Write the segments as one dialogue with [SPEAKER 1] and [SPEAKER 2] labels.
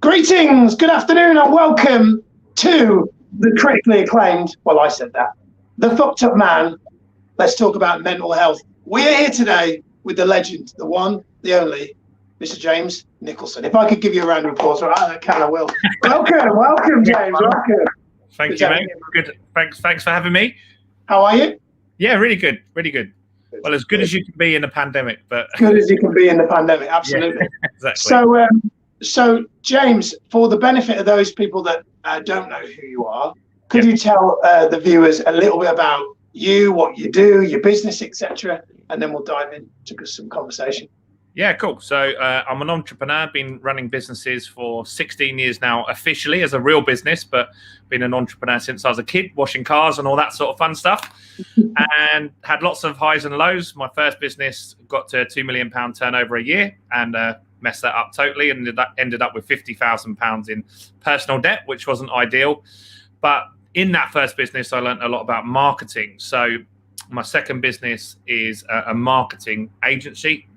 [SPEAKER 1] Greetings, good afternoon, and welcome to the critically acclaimed, well, I said that, the fucked up man. Let's talk about mental health. We are here today with the legend, the one, the only, Mr. James Nicholson. If I could give you a round of applause, right, I can, I will. Welcome, James, welcome.
[SPEAKER 2] Thank you, mate. Good. Thanks for having me.
[SPEAKER 1] How are you?
[SPEAKER 2] Yeah, really good. Well, as good as you can be in a pandemic, but
[SPEAKER 1] good as you can be in the pandemic, absolutely.
[SPEAKER 2] Yeah, exactly.
[SPEAKER 1] So, James, for the benefit of those people that don't know who you are, could you tell the viewers a little bit about you, what you do, your business, etc., and then we'll dive into some conversation.
[SPEAKER 2] Yeah, cool. So I'm an entrepreneur, been running businesses for 16 years now, officially as a real business, but been an entrepreneur since I was a kid, washing cars and all that sort of fun stuff, and had lots of highs and lows. My first business got to £2 million turnover a year and messed that up totally, and that ended up with £50,000 in personal debt, which wasn't ideal. But in that first business, I learned a lot about marketing. So my second business is a marketing agency,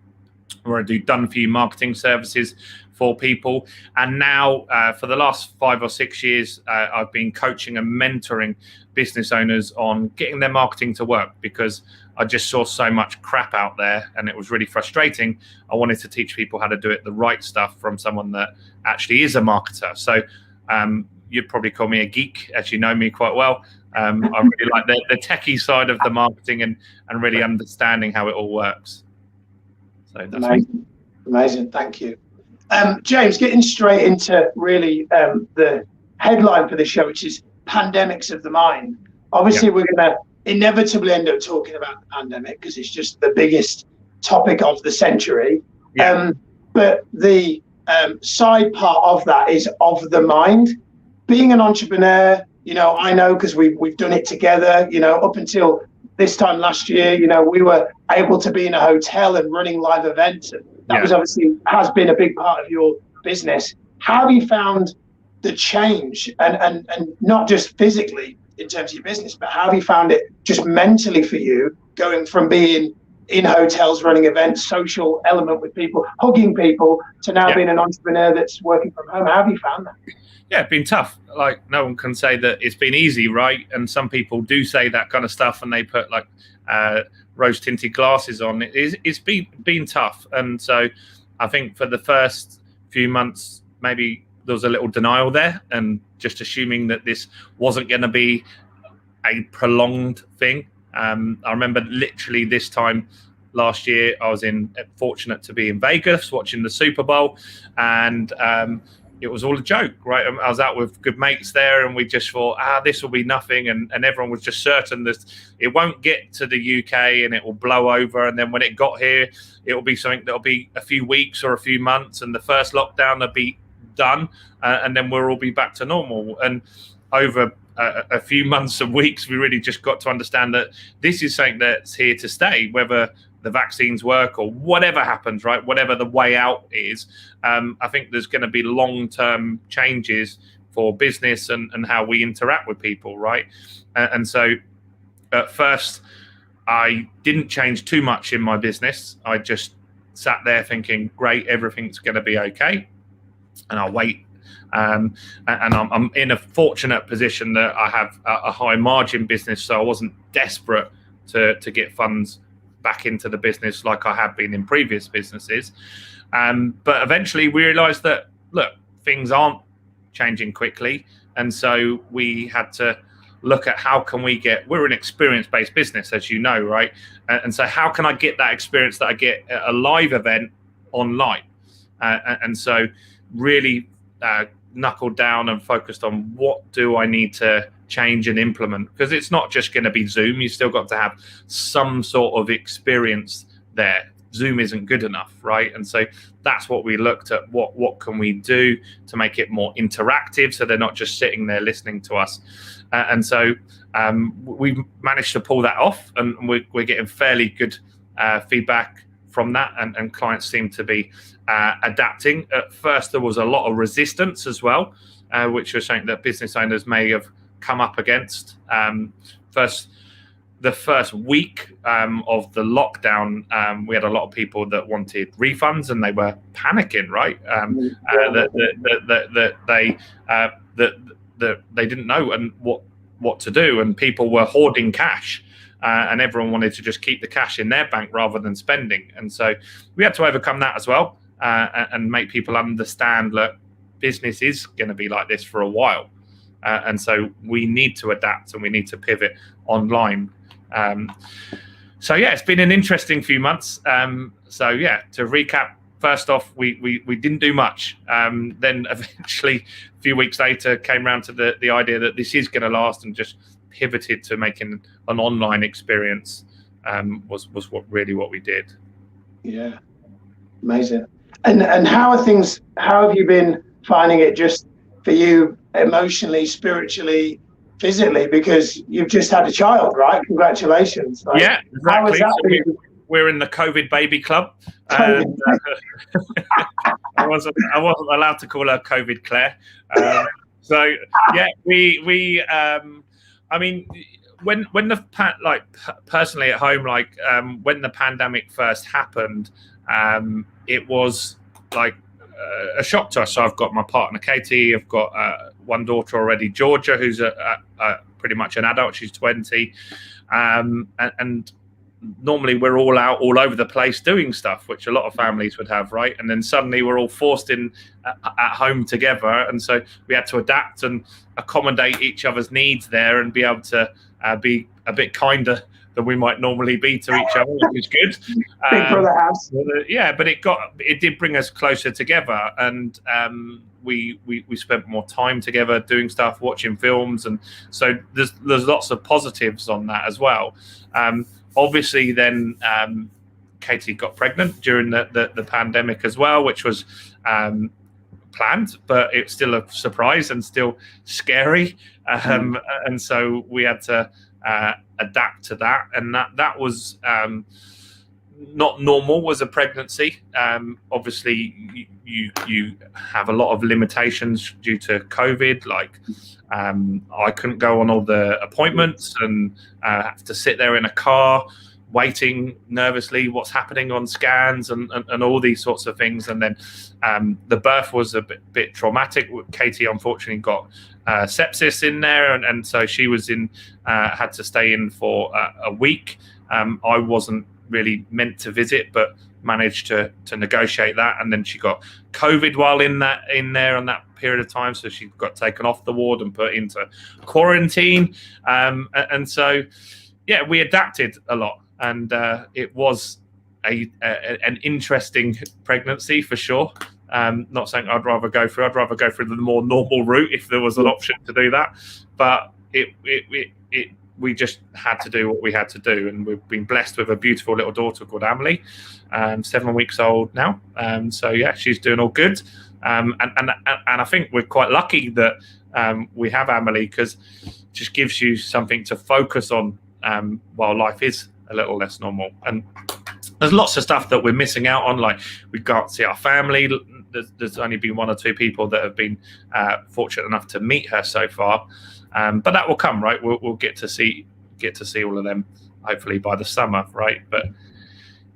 [SPEAKER 2] where I do done-for-you marketing services for people. And now, for the last 5 or 6 years, I've been coaching and mentoring business owners on getting their marketing to work, because I just saw so much crap out there and it was really frustrating. I wanted to teach people how to do it the right stuff from someone that actually is a marketer. So you'd probably call me a geek, as you know me quite well. I really like the techie side of the marketing and really understanding how it all works. So that's
[SPEAKER 1] amazing. Thank you. James, getting straight into really the headline for the show, which is pandemics of the mind. Obviously, we're going to inevitably end up talking about the pandemic because it's just the biggest topic of the century. But the side part of that is of the mind. Being an entrepreneur, I know because we've done it together, up until this time last year, we were able to be in a hotel and running live events. And that was obviously has been a big part of your business. How have you found the change and not just physically in terms of your business, but how have you found it just mentally for you, going from being in hotels, running events, social element with people, hugging people, to now being an entrepreneur that's working from home? How have you found that?
[SPEAKER 2] Yeah, it's been tough. Like, no one can say that it's been easy, right? And some people do say that kind of stuff and they put like rose tinted glasses on. It's been tough. And so I think for the first few months, maybe there was a little denial there and just assuming that this wasn't going to be a prolonged thing. I remember literally this time last year, I was fortunate to be in Vegas watching the Super Bowl, and it was all a joke, right? I was out with good mates there, and we just thought, this will be nothing, and everyone was just certain that it won't get to the UK and it will blow over, and then when it got here, it will be something that'll be a few weeks or a few months, and the first lockdown will be done, and then we'll all be back to normal. And over a few months and weeks, we really just got to understand that this is something that's here to stay, whether the vaccines work or whatever happens, right? Whatever the way out is, I think there's going to be long-term changes for business and how we interact with people, right? And so at first, I didn't change too much in my business. I just sat there thinking, great, everything's going to be okay. And I'll wait. And I'm in a fortunate position that I have a high margin business, so I wasn't desperate to get funds back into the business like I have been in previous businesses. But eventually we realized that, look, things aren't changing quickly. And so we had to look at how can we're an experience-based business, as you know, right? And so how can I get that experience that I get at a live event online? And so really knuckled down and focused on what do I need to change and implement, because it's not just going to be Zoom. You still got to have some sort of experience there. Zoom isn't good enough, right? And so that's what we looked at. What can we do to make it more interactive, so they're not just sitting there listening to us? And so we've managed to pull that off, and we're getting fairly good feedback from that, and clients seem to be adapting. At first, there was a lot of resistance as well, which was something that business owners may have come up against. First, the first week of the lockdown, we had a lot of people that wanted refunds, and they were panicking, right? That they didn't know and what to do, and people were hoarding cash, and everyone wanted to just keep the cash in their bank rather than spending. And so we had to overcome that as well, and make people understand that business is going to be like this for a while, and so we need to adapt and we need to pivot online. So yeah, it's been an interesting few months. So yeah, to recap, first off, we didn't do much. Then eventually, a few weeks later, came around to the idea that this is going to last, and just pivoted to making an online experience. Was what we did.
[SPEAKER 1] Yeah, amazing. And how are things? How have you been finding it, just for you, emotionally, spiritually, physically? Because you've just had a child, right? Congratulations. Like,
[SPEAKER 2] yeah, exactly.
[SPEAKER 1] How is that?
[SPEAKER 2] So we're in the COVID baby club. And, I wasn't allowed to call her COVID Claire. So yeah, we I mean, when the personally at home, when the pandemic first happened, it was like a shock to us. So I've got my partner Katie, I've got one daughter already, Georgia, who's pretty much an adult. She's 20, and normally we're all out all over the place doing stuff, which a lot of families would have, right? And then suddenly we're all forced in at home together, and so we had to adapt and accommodate each other's needs there, and be able to be a bit kinder than we might normally be to each other, which is good.
[SPEAKER 1] Big brother house.
[SPEAKER 2] Yeah, but it did bring us closer together, and we spent more time together doing stuff, watching films, and so there's lots of positives on that as well. Obviously, then Katie got pregnant during the pandemic as well, which was planned, but it's still a surprise and still scary. And so we had to adapt to that, and that was not normal as a pregnancy. Obviously, you have a lot of limitations due to COVID. Like I couldn't go on all the appointments, and have to sit there in a car waiting nervously what's happening on scans and all these sorts of things. And then the birth was a bit traumatic. Katie unfortunately got sepsis in there, and so she was had to stay in for a week. I wasn't really meant to visit, but managed to negotiate that, and then she got COVID while in there on that period of time, so she got taken off the ward and put into quarantine. And so yeah, we adapted a lot, and it was an interesting pregnancy for sure. Not saying I'd rather go through the more normal route if there was an option to do that, but we just had to do what we had to do, and we've been blessed with a beautiful little daughter called Emily, 7 weeks old now. So yeah, she's doing all good, and I think we're quite lucky that we have Emily, because it just gives you something to focus on while life is a little less normal. And there's lots of stuff that we're missing out on, like we can't see our family. There's only been one or two people that have been fortunate enough to meet her so far. But that will come, right? We'll get to see all of them hopefully by the summer, right? But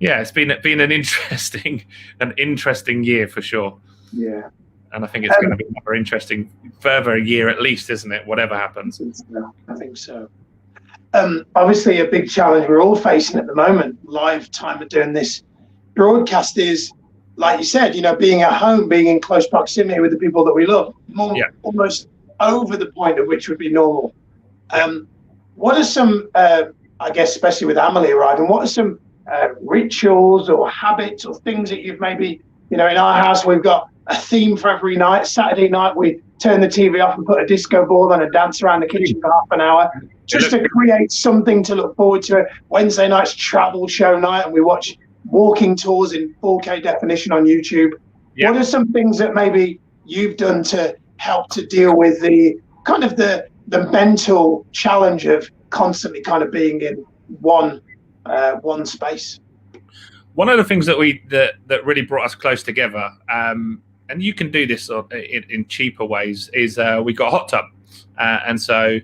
[SPEAKER 2] yeah, it's been an interesting year for sure.
[SPEAKER 1] Yeah,
[SPEAKER 2] and I think it's going to be another interesting further year at least, isn't it? Whatever happens.
[SPEAKER 1] I think so. Obviously, a big challenge we're all facing at the moment, live time of doing this broadcast, is, like you said, being at home, being in close proximity with the people that we love, almost over the point of which would be normal. What are some, I guess, especially with Emily arriving, what are some rituals or habits or things that you've maybe, in our house, we've got a theme for every night. Saturday night, we turn the TV off and put a disco ball on and dance around the kitchen for half an hour, just to create something to look forward to. Wednesday night's travel show night, and we watch walking tours in 4K definition on YouTube. Yeah. What are some things that maybe you've done to help to deal with the kind of the mental challenge of constantly kind of being in one space?
[SPEAKER 2] One of the things that that really brought us close together, and you can do this in cheaper ways, is we got a hot tub, and so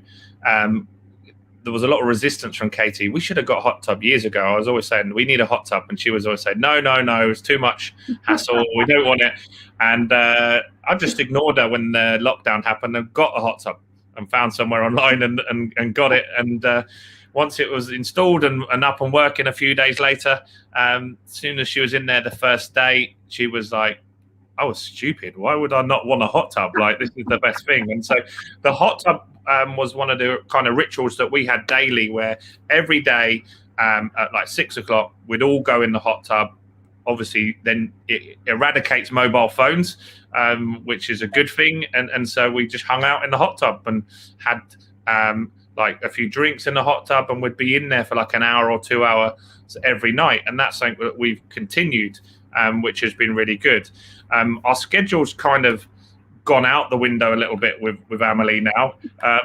[SPEAKER 2] there was a lot of resistance from Katie. We should have got a hot tub years ago. I was always saying, we need a hot tub. And she was always saying, no, it's too much hassle. We don't want it. And I just ignored her when the lockdown happened and got a hot tub and found somewhere online and got it. And once it was installed and up and working a few days later, as soon as she was in there the first day, she was like, I was stupid. Why would I not want a hot tub? Like, this is the best thing. And so the hot tub was one of the kind of rituals that we had daily, where every day at like 6 o'clock, we'd all go in the hot tub. Obviously, then it eradicates mobile phones, which is a good thing. And so we just hung out in the hot tub and had like a few drinks in the hot tub, and we'd be in there for like an hour or 2 hours every night. And that's something that we've continued, which has been really good. Our schedule's kind of gone out the window a little bit with Amelie now,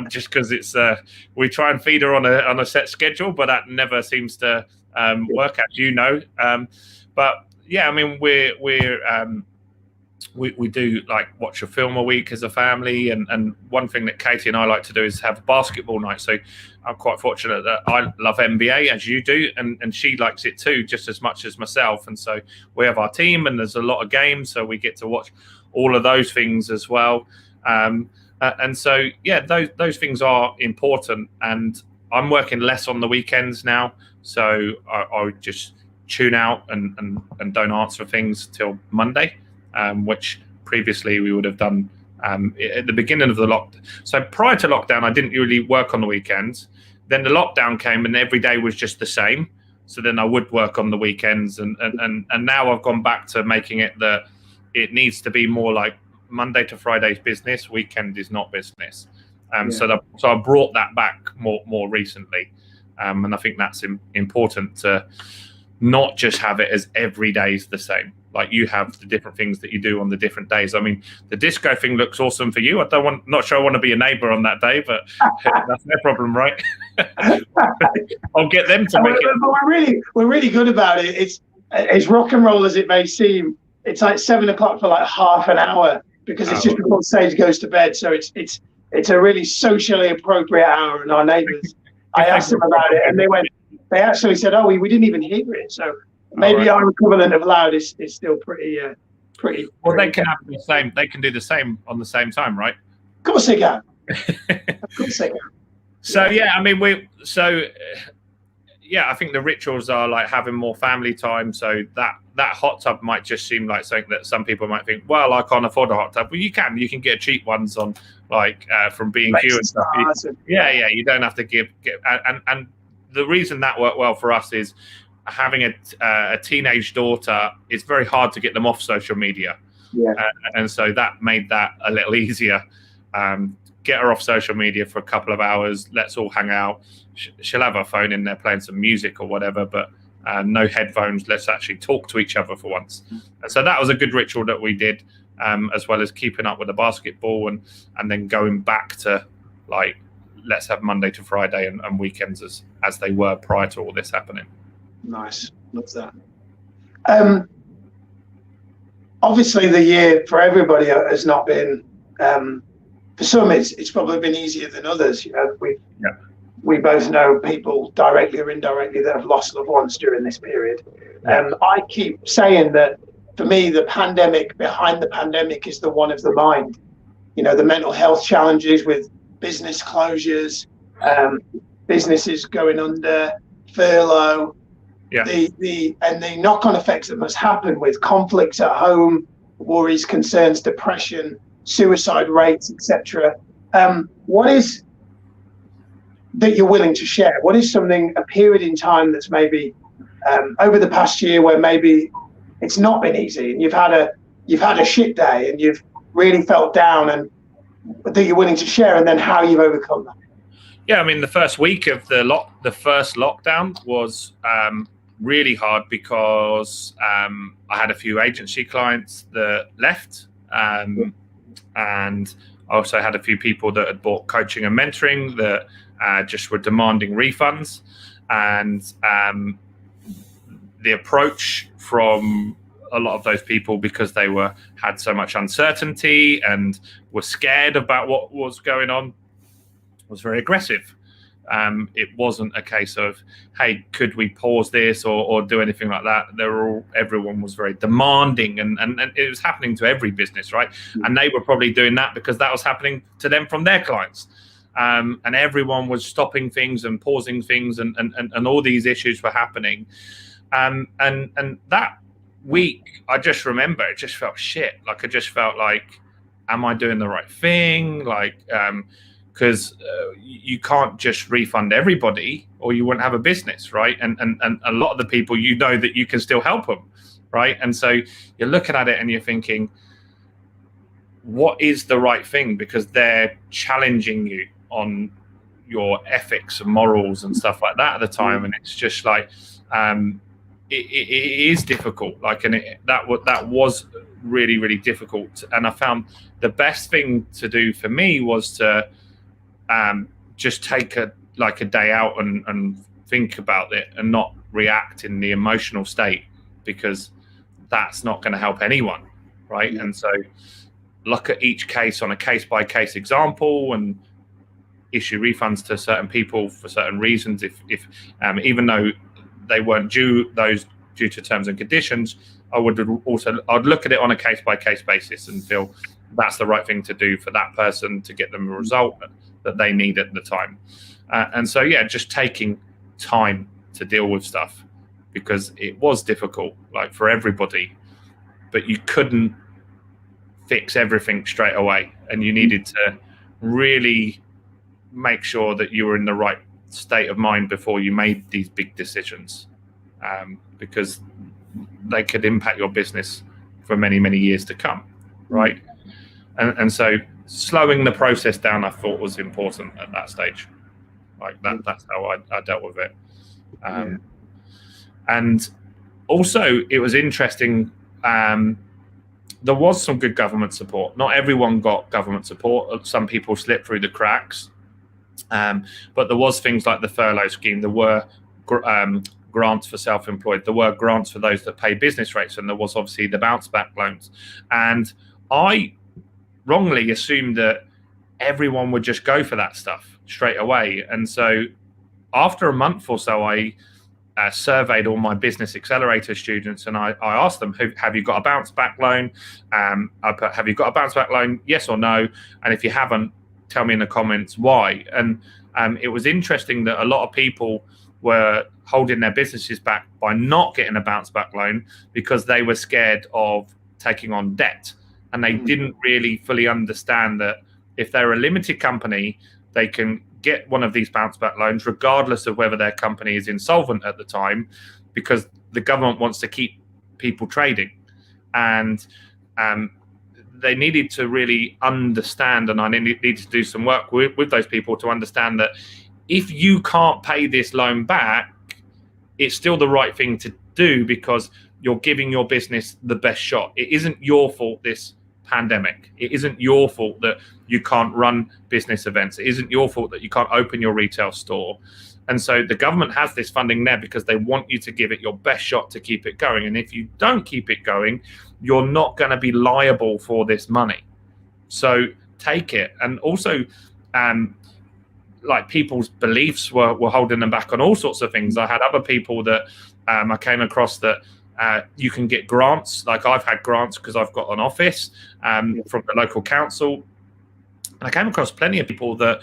[SPEAKER 2] just because it's we try and feed her on a set schedule, but that never seems to work, as you know. But yeah, I mean, we do like watch a film a week as a family, and one thing that Katie and I like to do is have basketball night. So I'm quite fortunate that I love NBA, as you do, and she likes it too, just as much as myself. And so we have our team, and there's a lot of games, so we get to watch all of those things as well. And so yeah, those things are important. And I'm working less on the weekends now, so I would just tune out and don't answer things till Monday. Which previously we would have done at the beginning of the lockdown. So prior to lockdown, I didn't really work on the weekends. Then the lockdown came, and every day was just the same. So then I would work on the weekends, and now I've gone back to making it that it needs to be more like Monday to Friday's business, weekend is not business. So I brought that back more recently, and I think that's important to not just have it as every day is the same. Like, you have the different things that you do on the different days. I mean, the disco thing looks awesome for you. Not sure I want to be a neighbour on that day, but that's their problem, right? I'll get them to make it.
[SPEAKER 1] But we're really good about it. It's rock and roll as it may seem. It's like 7 o'clock for like half an hour, because it's just before the stage goes to bed. So it's a really socially appropriate hour. And our neighbours, I asked them about it, and they actually said, "Oh, we didn't even hear it." So maybe our equivalent of loud is still pretty.
[SPEAKER 2] Well, they can have the same. They can do the same on the same time, right?
[SPEAKER 1] Of course they can. Of course they can.
[SPEAKER 2] So yeah, I mean, I think the rituals are like having more family time. So that hot tub might just seem like something that some people might think, well, I can't afford a hot tub. Well, you can get cheap ones on like from B&Q and stuff. You don't have to give and the reason that worked well for us is having a teenage daughter. It's very hard to get them off social media, and so that made that a little easier. Get her off social media for a couple of hours. Let's all hang out. She'll have her phone in there playing some music or whatever, but no headphones. Let's actually talk to each other for once. And so that was a good ritual that we did, as well as keeping up with the basketball and then going back to like, let's have Monday to Friday and weekends as they were prior to all this happening.
[SPEAKER 1] Nice. Love that. Obviously, the year for everybody has not been. For some, it's probably been easier than others. You know, we both know people directly or indirectly that have lost loved ones during this period. I keep saying that for me, the pandemic behind the pandemic is the one of the mind. You know, the mental health challenges with business closures, businesses going under, furlough, the knock-on effects that must happen with conflicts at home, worries, concerns, depression, suicide rates, etc. What is that you're willing to share? What is a period in time that's maybe over the past year where maybe it's not been easy, and you've had a shit day and you've really felt down, and that you're willing to share, and then how you've overcome that?
[SPEAKER 2] Yeah, I mean, the first week of the first lockdown was really hard because I had a few agency clients that left, and I also had a few people that had bought coaching and mentoring that just were demanding refunds, and the approach from a lot of those people, because they had so much uncertainty and were scared about what was going on, was very aggressive. It wasn't a case of, hey, could we pause this or do anything like that? Everyone was very demanding, and it was happening to every business, right? And they were probably doing that because that was happening to them from their clients. And everyone was stopping things and pausing things, and all these issues were happening. And that week, I just remember it just felt shit. Like, I just felt like, am I doing the right thing? Like, because you can't just refund everybody or you wouldn't have a business, right? And a lot of the people, you know that you can still help them, right? And so you're looking at it and you're thinking, what is the right thing? Because they're challenging you on your ethics and morals and stuff like that at the time. And it's just like, it is difficult. Like, and that was really, really difficult. And I found the best thing to do for me was to just take a day out and think about it and not react in the emotional state, because that's not going to help anyone, right? And so look at each case on a case-by-case example and issue refunds to certain people for certain reasons. If even though they weren't due to terms and conditions, I'd look at it on a case-by-case basis and feel that's the right thing to do for that person to get them a result that they need at the time. And so, yeah, just taking time to deal with stuff, because it was difficult, like, for everybody, but you couldn't fix everything straight away, and you needed to really make sure that you were in the right state of mind before you made these big decisions, because they could impact your business for many, many years to come, right? And so slowing the process down, I thought, was important at that stage. Like, that's how I dealt with it. And also, it was interesting. There was some good government support. Not everyone got government support. Some people slipped through the cracks. But there was things like the furlough scheme. There were grants for self-employed. There were grants for those that pay business rates. And there was obviously the bounce back loans. And I wrongly assumed that everyone would just go for that stuff straight away. And so after a month or so, I surveyed all my business accelerator students, and I asked them, have you got a bounce back loan? I put, have you got a bounce back loan? Yes or no? And if you haven't, tell me in the comments why. And it was interesting that a lot of people were holding their businesses back by not getting a bounce back loan because they were scared of taking on debt. And they didn't really fully understand that if they're a limited company, they can get one of these bounce back loans regardless of whether their company is insolvent at the time, because the government wants to keep people trading. And they needed to really understand, and I needed to do some work with those people to understand that if you can't pay this loan back, it's still the right thing to do, because you're giving your business the best shot. It isn't your fault, this pandemic. It isn't your fault that you can't run business events. It isn't your fault that you can't open your retail store. And so the government has this funding there because they want you to give it your best shot to keep it going. And if you don't keep it going, you're not going to be liable for this money. So take it. And also, like, people's beliefs were holding them back on all sorts of things. I had other people that I came across that you can get grants. Like, I've had grants because I've got an office from the local council. And I came across plenty of people that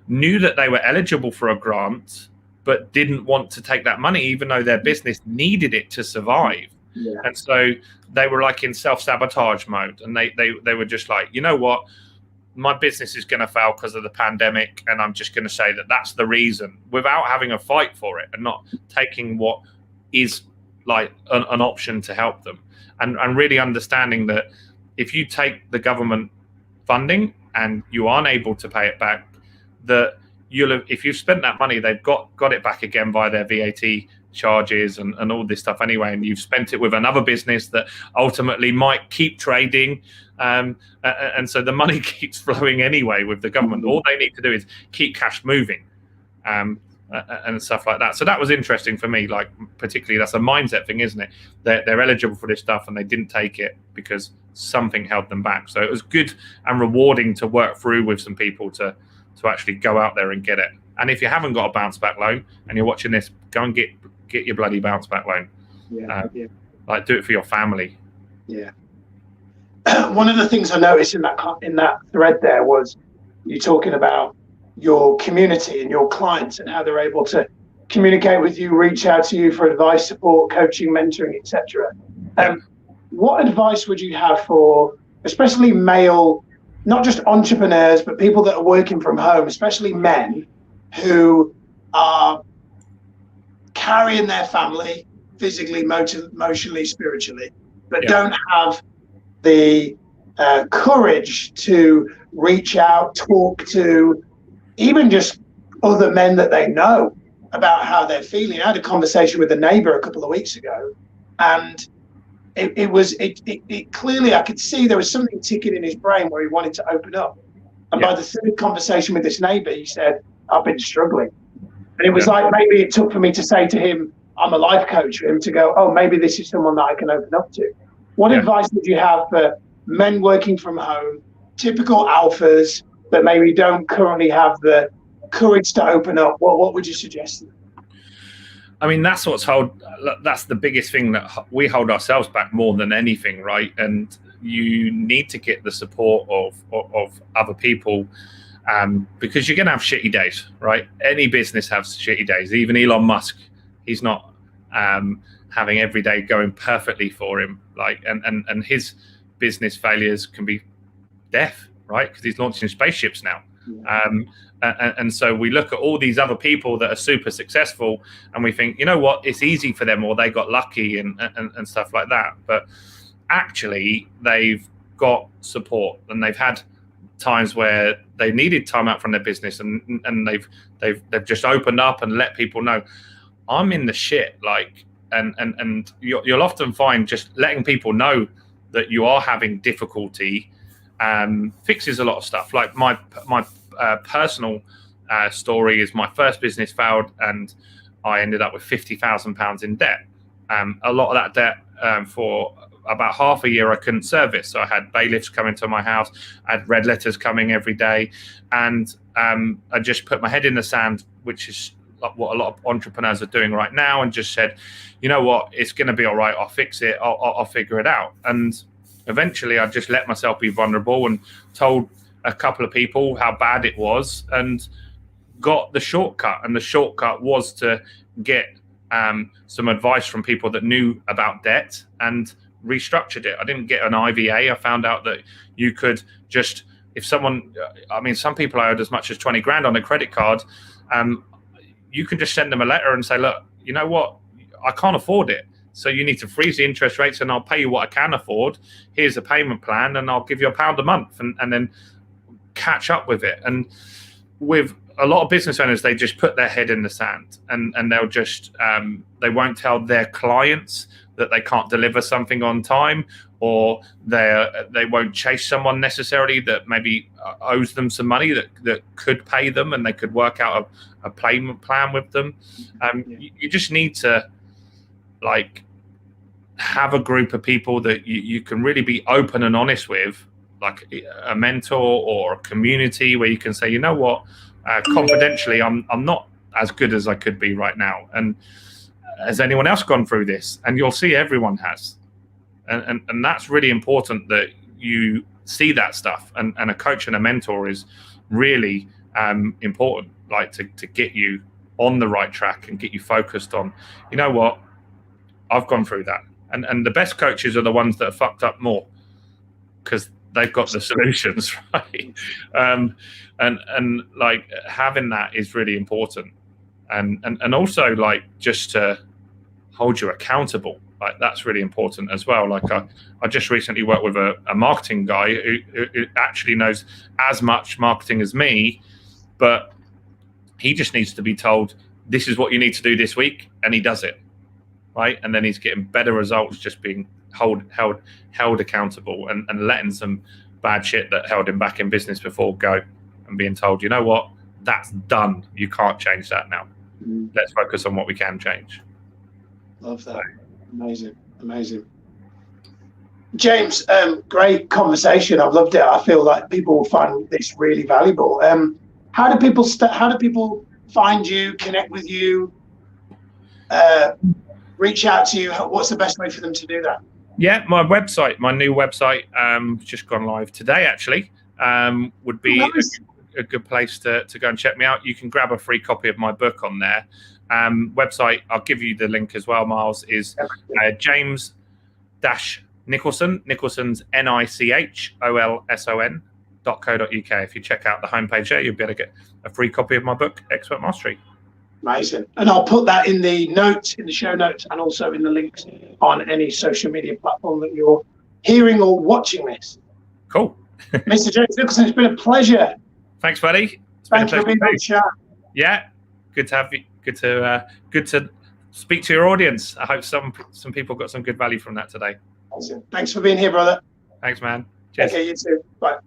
[SPEAKER 2] knew that they were eligible for a grant, but didn't want to take that money, even though their business needed it to survive. Yeah. And so they were like in self-sabotage mode. And they were just like, you know what? My business is going to fail because of the pandemic. And I'm just going to say that that's the reason, without having a fight for it and not taking what is like an option to help them. And really understanding that if you take the government funding and you aren't able to pay it back, that if you've spent that money, they've got it back again via their VAT charges and all this stuff anyway, and you've spent it with another business that ultimately might keep trading, and so the money keeps flowing anyway with the government. All they need to do is keep cash moving, and stuff like that. So that was interesting for me, like, particularly that's a mindset thing, isn't it? They're eligible for this stuff and they didn't take it because something held them back. So it was good and rewarding to work through with some people to actually go out there and get it. And if you haven't got a bounce back loan and you're watching this, go and get your bloody bounce back loan. Like, do it for your family.
[SPEAKER 1] Yeah. One of the things I noticed in that thread there was you talking about your community and your clients and how they're able to communicate with you, reach out to you for advice, support, coaching, mentoring, etc. What advice would you have for especially male, not just entrepreneurs, but people that are working from home, especially men who are carrying their family physically, emotionally, spiritually, but don't have the courage to reach out, talk to even just other men that they know about how they're feeling. I had a conversation with a neighbor a couple of weeks ago, and it clearly, I could see there was something ticking in his brain where he wanted to open up. And by the third conversation with this neighbor, he said, I've been struggling. And it was like, maybe it took for me to say to him, I'm a life coach, for him to go, oh, maybe this is someone that I can open up to. What advice would you have for men working from home, typical alphas that maybe don't currently have the courage to open up? What would you suggest?
[SPEAKER 2] I mean, that's the biggest thing that we hold ourselves back more than anything, right? And you need to get the support of other people, because you're going to have shitty days, right? Any business has shitty days. Even Elon Musk, he's not having every day going perfectly for him. Like, and his business failures can be death, right? Because he's launching spaceships now. And so we look at all these other people that are super successful and we think, you know what, it's easy for them, or they got lucky and stuff like that. But actually, they've got support, and they've had times where they needed time out from their business, and they've just opened up and let people know, I'm in the shit. Like, and you'll often find just letting people know that you are having difficulty fixes a lot of stuff. Like my personal story is, my first business failed and I ended up with £50,000 in debt. A lot of that debt for about half a year I couldn't service. So I had bailiffs coming to my house, I had red letters coming every day, and I just put my head in the sand, which is what a lot of entrepreneurs are doing right now, and just said, you know what, it's going to be all right, I'll fix it, I'll figure it out. And eventually I just let myself be vulnerable and told a couple of people how bad it was and got the shortcut. And the shortcut was to get some advice from people that knew about debt and restructured it. I didn't get an IVA. I found out that you could just, if someone, I mean, some people owed as much as 20 grand on a credit card. You can just send them a letter and say, look, you know what, I can't afford it. So you need to freeze the interest rates and I'll pay you what I can afford. Here's a payment plan and I'll give you £1 a month, and then catch up with it. And with a lot of business owners, they just put their head in the sand, and they'll just, they won't tell their clients that they can't deliver something on time, or they won't chase someone necessarily that maybe owes them some money that could pay them, and they could work out a payment plan with them. You just need to, like, have a group of people that you can really be open and honest with, like a mentor or a community where you can say, you know what, confidentially, I'm not as good as I could be right now. And has anyone else gone through this? And you'll see everyone has. And that's really important, that you see that stuff. And a coach and a mentor is really important, like to get you on the right track and get you focused on, you know what, I've gone through that. And the best coaches are the ones that are fucked up more, because they've got the solutions, right? And like, having that is really important. And also, like, just to hold you accountable, like, that's really important as well. Like, I just recently worked with a marketing guy who actually knows as much marketing as me, but he just needs to be told, this is what you need to do this week, and he does it, right? And then he's getting better results just being held accountable, and letting some bad shit that held him back in business before go, and being told, you know what, that's done, you can't change that now. Let's focus on what we can change.
[SPEAKER 1] Love that. Amazing. James, great conversation. I've loved it. I feel like people will find this really valuable. How do people find you, connect with you, reach out to you? What's the best way for them to do that?
[SPEAKER 2] Yeah, my website, my new website, just gone live today, actually, would be a good place to go and check me out. You can grab a free copy of my book on there. Website, I'll give you the link as well, Miles, is James-Nicholson, Nicholson's NICHOLSON.co.uk. If you check out the homepage there, you'll be able to get a free copy of my book, Expert Mastery.
[SPEAKER 1] Amazing. And I'll put that in the notes, in the show notes, and also in the links on any social media platform that you're hearing or watching this.
[SPEAKER 2] Cool.
[SPEAKER 1] Mr. James Nicholson, it's been a pleasure.
[SPEAKER 2] Thanks, buddy.
[SPEAKER 1] Thanks for being on the show.
[SPEAKER 2] Yeah, good to have you. Good to speak to your audience. I hope some people got some good value from that today.
[SPEAKER 1] Awesome. Thanks for being here, brother.
[SPEAKER 2] Thanks, man. Cheers.
[SPEAKER 1] Okay, you too. Bye.